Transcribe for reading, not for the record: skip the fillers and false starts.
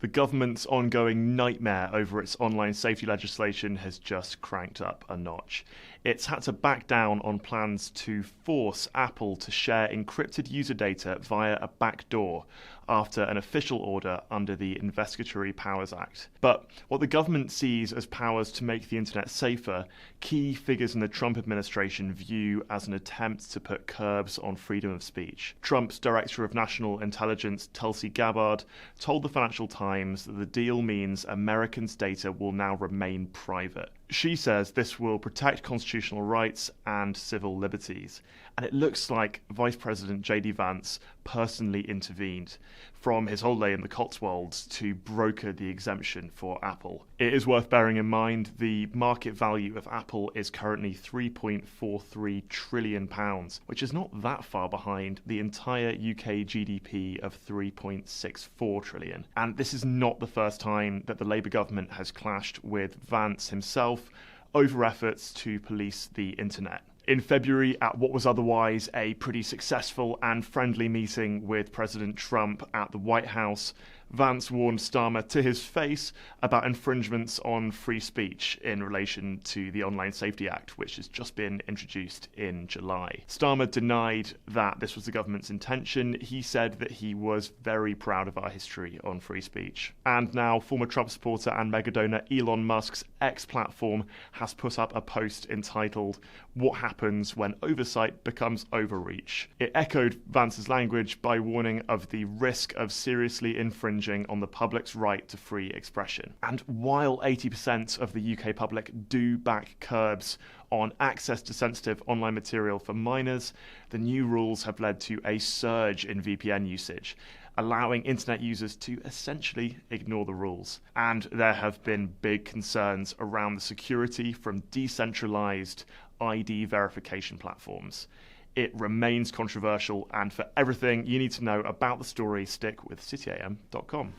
The government's ongoing nightmare over its online safety legislation has just cranked up a notch. It's had to back down on plans to force Apple to share encrypted user data via a back door after an official order under the Investigatory Powers Act. But what the government sees as powers to make the internet safer, key figures in the Trump administration view as an attempt to put curbs on freedom of speech. Trump's Director of National Intelligence, Tulsi Gabbard, told the Financial Times that the deal means Americans' data will now remain private. She says this will protect constitutional rights and civil liberties. And it looks like Vice President J.D. Vance personally intervened from his holiday in the Cotswolds to broker the exemption for Apple. It is worth bearing in mind the market value of Apple is currently £3.43 trillion, which is not that far behind the entire UK GDP of £3.64 trillion. And this is not the first time that the Labour government has clashed with Vance himself over efforts to police the internet. In February, at what was otherwise a pretty successful and friendly meeting with President Trump at the White House, Vance warned Starmer to his face about infringements on free speech in relation to the Online Safety Act, which has just been introduced in July. Starmer denied that this was the government's intention. He said that he was very proud of our history on free speech. And now, former Trump supporter and megadonor Elon Musk's X platform has put up a post entitled, "What Happens When Oversight Becomes Overreach?" It echoed Vance's language by warning of the risk of seriously infringing on the public's right to free expression. And while 80% of the UK public do back curbs on access to sensitive online material for minors, the new rules have led to a surge in VPN usage, allowing internet users to essentially ignore the rules. And there have been big concerns around the security from decentralized ID verification platforms. It remains controversial, and for everything you need to know about the story, stick with cityam.com.